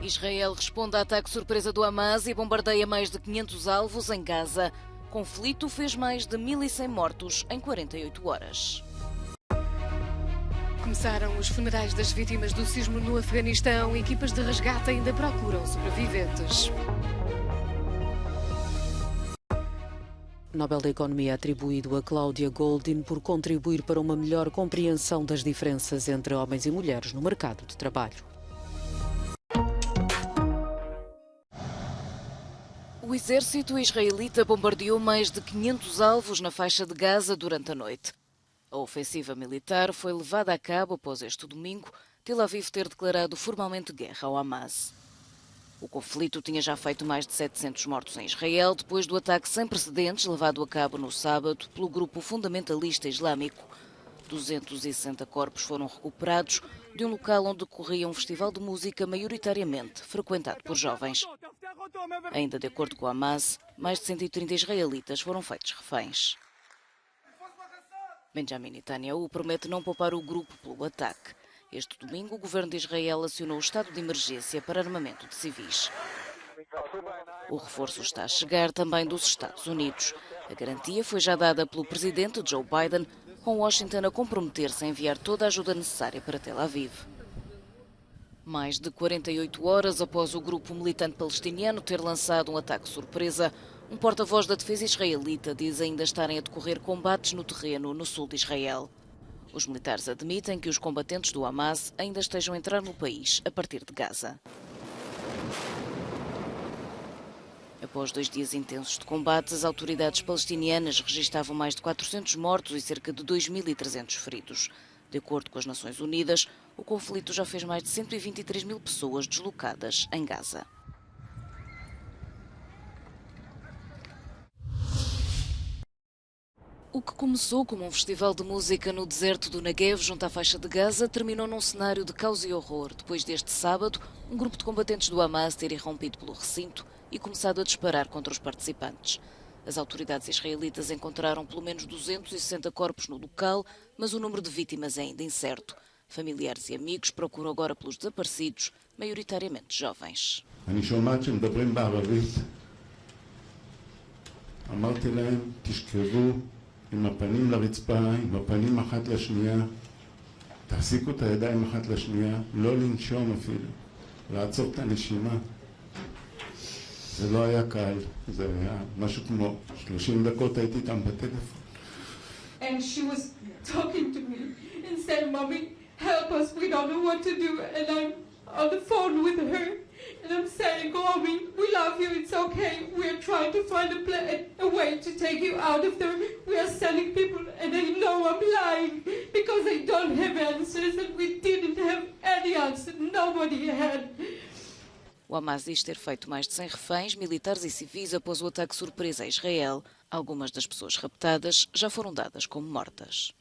Israel responde a ataque surpresa do Hamas e bombardeia mais de 500 alvos em Gaza. Conflito fez mais de 1.100 mortos em 48 horas. Começaram os funerais das vítimas do sismo no Afeganistão. Equipas de resgate ainda procuram sobreviventes. Nobel da Economia atribuído a Cláudia Goldin por contribuir para uma melhor compreensão das diferenças entre homens e mulheres no mercado de trabalho. O exército israelita bombardeou mais de 500 alvos na faixa de Gaza durante a noite. A ofensiva militar foi levada a cabo após este domingo Tel Aviv ter declarado formalmente guerra ao Hamas. O conflito tinha já feito mais de 700 mortos em Israel depois do ataque sem precedentes levado a cabo no sábado pelo grupo fundamentalista islâmico. 260 corpos foram recuperados de um local onde decorria um festival de música maioritariamente frequentado por jovens. Ainda de acordo com o Hamas, mais de 130 israelitas foram feitos reféns. Benjamin Netanyahu promete não poupar o grupo pelo ataque. Este domingo, o governo de Israel acionou o estado de emergência para armamento de civis. O reforço está a chegar também dos Estados Unidos. A garantia foi já dada pelo presidente Joe Biden, com Washington a comprometer-se a enviar toda a ajuda necessária para Tel Aviv. Mais de 48 horas após o grupo militante palestiniano ter lançado um ataque surpresa, um porta-voz da defesa israelita diz ainda estarem a decorrer combates no terreno no sul de Israel. Os militares admitem que os combatentes do Hamas ainda estejam a entrar no país a partir de Gaza. Após 2 dias intensos de combates, as autoridades palestinianas registavam mais de 400 mortos e cerca de 2.300 feridos. De acordo com as Nações Unidas, o conflito já fez mais de 123 mil pessoas deslocadas em Gaza. O que começou como um festival de música no deserto do Negev, junto à faixa de Gaza, terminou num cenário de caos e horror, depois deste sábado, um grupo de combatentes do Hamas ter irrompido pelo recinto e começado a disparar contra os participantes. As autoridades israelitas encontraram pelo menos 260 corpos no local, mas o número de vítimas é ainda incerto. Familiares e amigos procuram agora pelos desaparecidos, maioritariamente jovens. עם הפנים לרצפה, עם הפנים אחת לשנייה, תחזיקו את הידיים אחת לשנייה, לא לנשום אפילו, לעצור את הנשימה. זה לא היה קל, זה היה משהו כמו 30 דקות הייתי איתם בטלפון. And she was talking to me and said, "Mommy, help us, we don't know what to do." And I'm on the phone with her. And I'm saying, Mommy, we love you, it's okay. We're trying to find a way to take you out of there. We are sending people, and they know I'm lying because they don't have answers, and we didn't have any answer. Nobody had. O Hamas diz ter feito mais de 100 reféns, militares e civis após o ataque surpresa a Israel. Algumas das pessoas raptadas já foram dadas como mortas.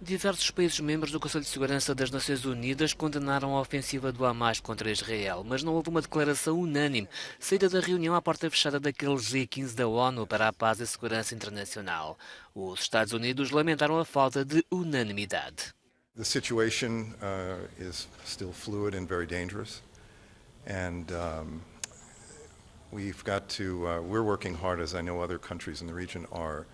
Diversos países membros do Conselho de Segurança das Nações Unidas condenaram a ofensiva do Hamas contra Israel, mas não houve uma declaração unânime saída da reunião à porta fechada daquele G15 da ONU para a Paz e Segurança Internacional. Os Estados Unidos lamentaram a falta de unanimidade. The situation is still fluid and very dangerous, and we've got to. We're working hard, as I know other countries in the region are,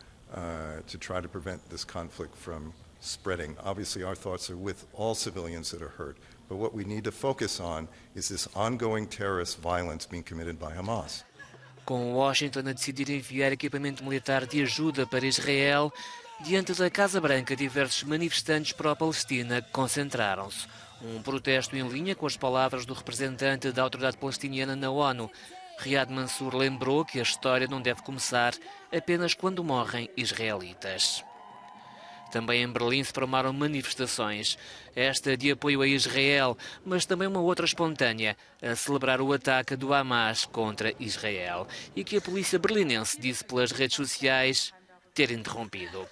to try to prevent this conflict from spreading. Obviously, our thoughts are with all civilians that are hurt, but what we need to focus on is this ongoing terrorist violence being committed by Hamas. Com Washington a decidir enviar equipamento militar de ajuda para Israel, diante da Casa Branca, diversos manifestantes pró-Palestina concentraram-se. Um protesto em linha com as palavras do representante da autoridade palestiniana na ONU. Riyad Mansour lembrou que a história não deve começar apenas quando morrem israelitas. Também em Berlim se formaram manifestações, esta de apoio a Israel, mas também uma outra espontânea, a celebrar o ataque do Hamas contra Israel, e que a polícia berlinense disse pelas redes sociais ter interrompido.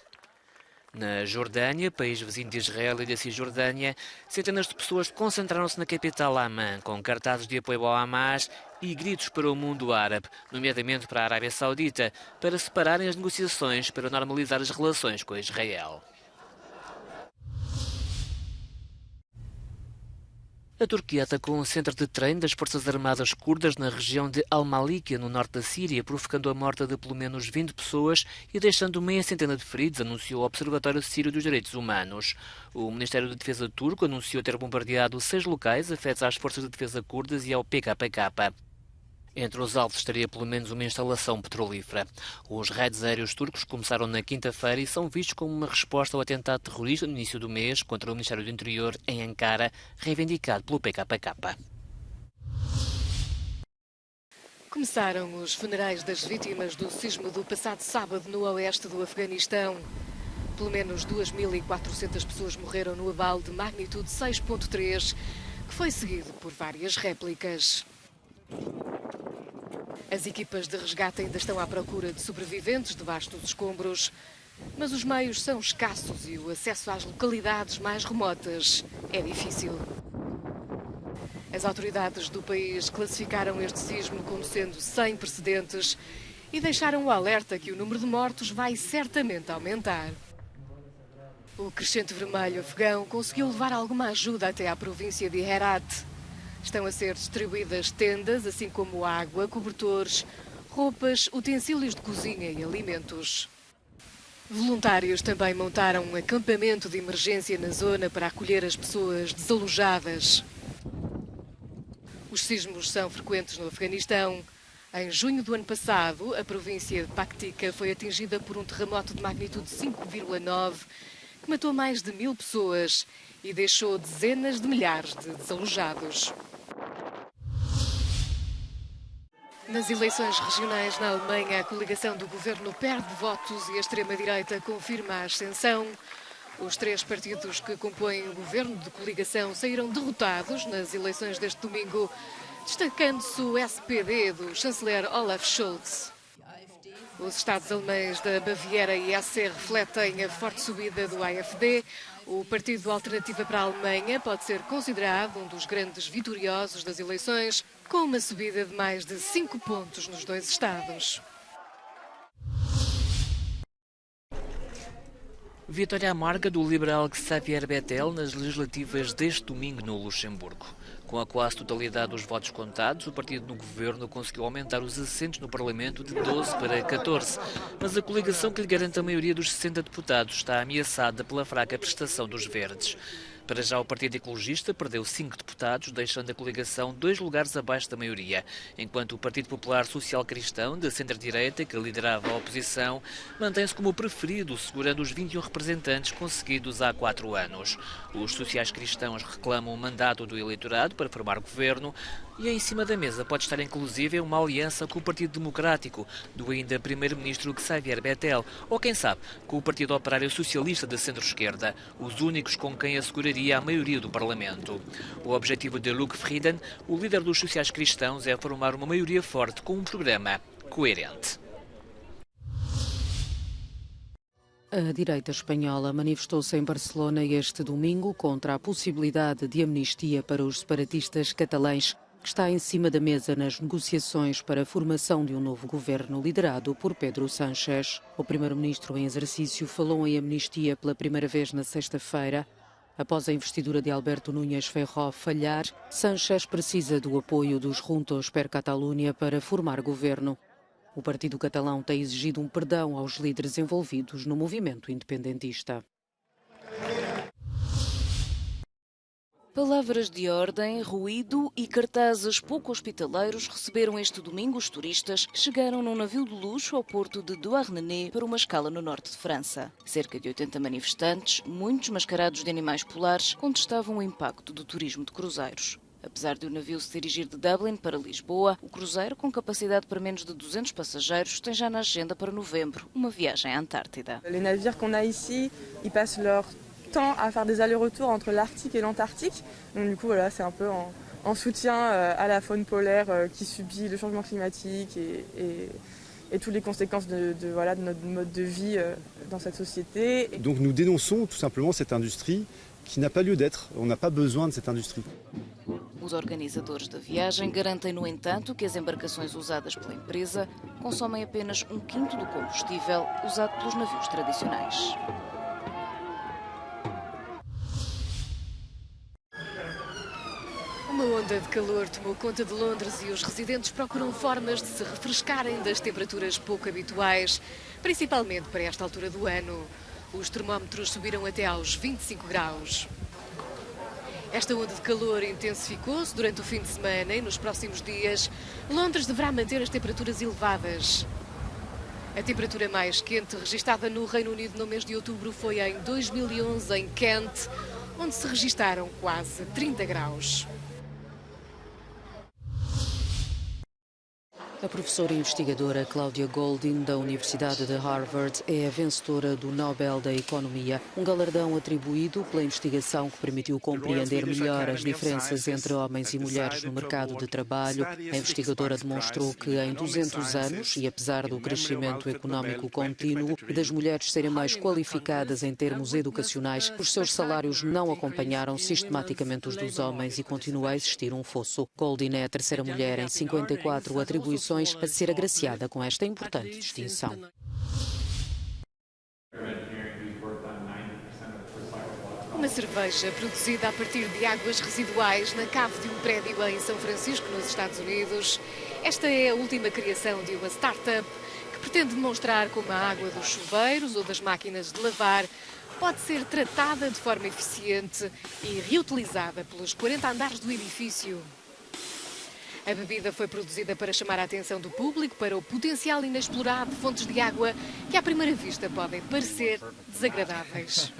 Na Jordânia, país vizinho de Israel e da Cisjordânia, centenas de pessoas concentraram-se na capital Amman, com cartazes de apoio ao Hamas e gritos para o mundo árabe, nomeadamente para a Arábia Saudita, para separarem as negociações para normalizar as relações com Israel. A Turquia atacou um centro de treino das Forças Armadas Curdas na região de Al-Malikia, no norte da Síria, provocando a morte de pelo menos 20 pessoas e deixando meia centena de feridos, anunciou o Observatório Sírio dos Direitos Humanos. O Ministério da Defesa turco anunciou ter bombardeado 6 locais afetos às Forças de Defesa Curdas e ao PKK. Entre os alvos estaria pelo menos uma instalação petrolífera. Os raids aéreos turcos começaram na quinta-feira e são vistos como uma resposta ao atentado terrorista no início do mês contra o Ministério do Interior em Ankara, reivindicado pelo PKK. Começaram os funerais das vítimas do sismo do passado sábado no oeste do Afeganistão. Pelo menos 2.400 pessoas morreram no abalo de magnitude 6.3, que foi seguido por várias réplicas. As equipas de resgate ainda estão à procura de sobreviventes debaixo dos escombros, mas os meios são escassos e o acesso às localidades mais remotas é difícil. As autoridades do país classificaram este sismo como sendo sem precedentes e deixaram o alerta que o número de mortos vai certamente aumentar. O Crescente Vermelho afegão conseguiu levar alguma ajuda até à província de Herat. Estão a ser distribuídas tendas, assim como água, cobertores, roupas, utensílios de cozinha e alimentos. Voluntários também montaram um acampamento de emergência na zona para acolher as pessoas desalojadas. Os sismos são frequentes no Afeganistão. Em junho do ano passado, a província de Paktika foi atingida por um terremoto de magnitude 5,9 que matou mais de 1.000 pessoas e deixou dezenas de milhares de desalojados. Nas eleições regionais na Alemanha, a coligação do governo perde votos e a extrema-direita confirma a ascensão. Os 3 partidos que compõem o governo de coligação saíram derrotados nas eleições deste domingo, destacando-se o SPD do chanceler Olaf Scholz. Os Estados alemães da Baviera e Hesse refletem a forte subida do AfD. O Partido Alternativa para a Alemanha pode ser considerado um dos grandes vitoriosos das eleições, com uma subida de mais de 5 pontos nos 2 estados. Vitória amarga do liberal Xavier Bettel nas legislativas deste domingo no Luxemburgo. Com a quase totalidade dos votos contados, o partido no governo conseguiu aumentar os assentos no Parlamento de 12 para 14, mas a coligação que lhe garante a maioria dos 60 deputados está ameaçada pela fraca prestação dos verdes. Para já, o Partido Ecologista perdeu 5 deputados, deixando a coligação 2 lugares abaixo da maioria, enquanto o Partido Popular Social Cristão, da centro-direita, que liderava a oposição, mantém-se como preferido, segurando os 21 representantes conseguidos há 4 anos. Os sociais-cristãos reclamam o mandato do eleitorado para formar governo e em cima da mesa pode estar inclusive uma aliança com o Partido Democrático, do ainda primeiro-ministro Xavier Bettel, ou quem sabe, com o Partido Operário Socialista da centro-esquerda, os únicos com quem asseguraria a maioria do Parlamento. O objetivo de Luc Frieden, o líder dos sociais-cristãos, é formar uma maioria forte com um programa coerente. A direita espanhola manifestou-se em Barcelona este domingo contra a possibilidade de amnistia para os separatistas catalães, que está em cima da mesa nas negociações para a formação de um novo governo liderado por Pedro Sánchez. O primeiro-ministro em exercício falou em amnistia pela primeira vez na sexta-feira. Após a investidura de Alberto Núñez Feijóo falhar, Sánchez precisa do apoio dos Juntos per Catalunya para formar governo. O partido catalão tem exigido um perdão aos líderes envolvidos no movimento independentista. Palavras de ordem, ruído e cartazes pouco hospitaleiros receberam este domingo os turistas que chegaram num navio de luxo ao porto de Douarnenez para uma escala no norte de França. Cerca de 80 manifestantes, muitos mascarados de animais polares, contestavam o impacto do turismo de cruzeiros. Apesar de o navio se dirigir de Dublin para Lisboa, o cruzeiro, com capacidade para menos de 200 passageiros, tem já na agenda para novembro uma viagem à Antártida. Les navires qu'on a ici, ils passent leur temps à faire des allers-retours entre l'Arctique et l'Antarctique. Donc du coup voilà, c'est un peu en soutien à la faune polaire qui subit le changement climatique et toutes les conséquences de notre mode de vie dans cette société. Donc nous dénonçons tout simplement cette industrie qui n'a pas lieu d'être. On n'a pas besoin de cette industrie. Os organizadores da viagem garantem, no entanto, que as embarcações usadas pela empresa consomem apenas 1/5 do combustível usado pelos navios tradicionais. Uma onda de calor tomou conta de Londres e os residentes procuram formas de se refrescarem das temperaturas pouco habituais, principalmente para esta altura do ano. Os termómetros subiram até aos 25 graus. Esta onda de calor intensificou-se durante o fim de semana e nos próximos dias Londres deverá manter as temperaturas elevadas. A temperatura mais quente registada no Reino Unido no mês de outubro foi em 2011 em Kent, onde se registaram quase 30 graus. A professora investigadora Claudia Goldin, da Universidade de Harvard, é a vencedora do Nobel da Economia, um galardão atribuído pela investigação que permitiu compreender melhor as diferenças entre homens e mulheres no mercado de trabalho. A investigadora demonstrou que em 200 anos, e apesar do crescimento económico contínuo e das mulheres serem mais qualificadas em termos educacionais, os seus salários não acompanharam sistematicamente os dos homens e continua a existir um fosso. Goldin é a terceira mulher em 54 atribuições a ser agraciada com esta importante distinção. Uma cerveja produzida a partir de águas residuais na cave de um prédio em São Francisco, nos Estados Unidos. Esta é a última criação de uma startup que pretende demonstrar como a água dos chuveiros ou das máquinas de lavar pode ser tratada de forma eficiente e reutilizada pelos 40 andares do edifício. A bebida foi produzida para chamar a atenção do público para o potencial inexplorado de fontes de água que à primeira vista podem parecer desagradáveis.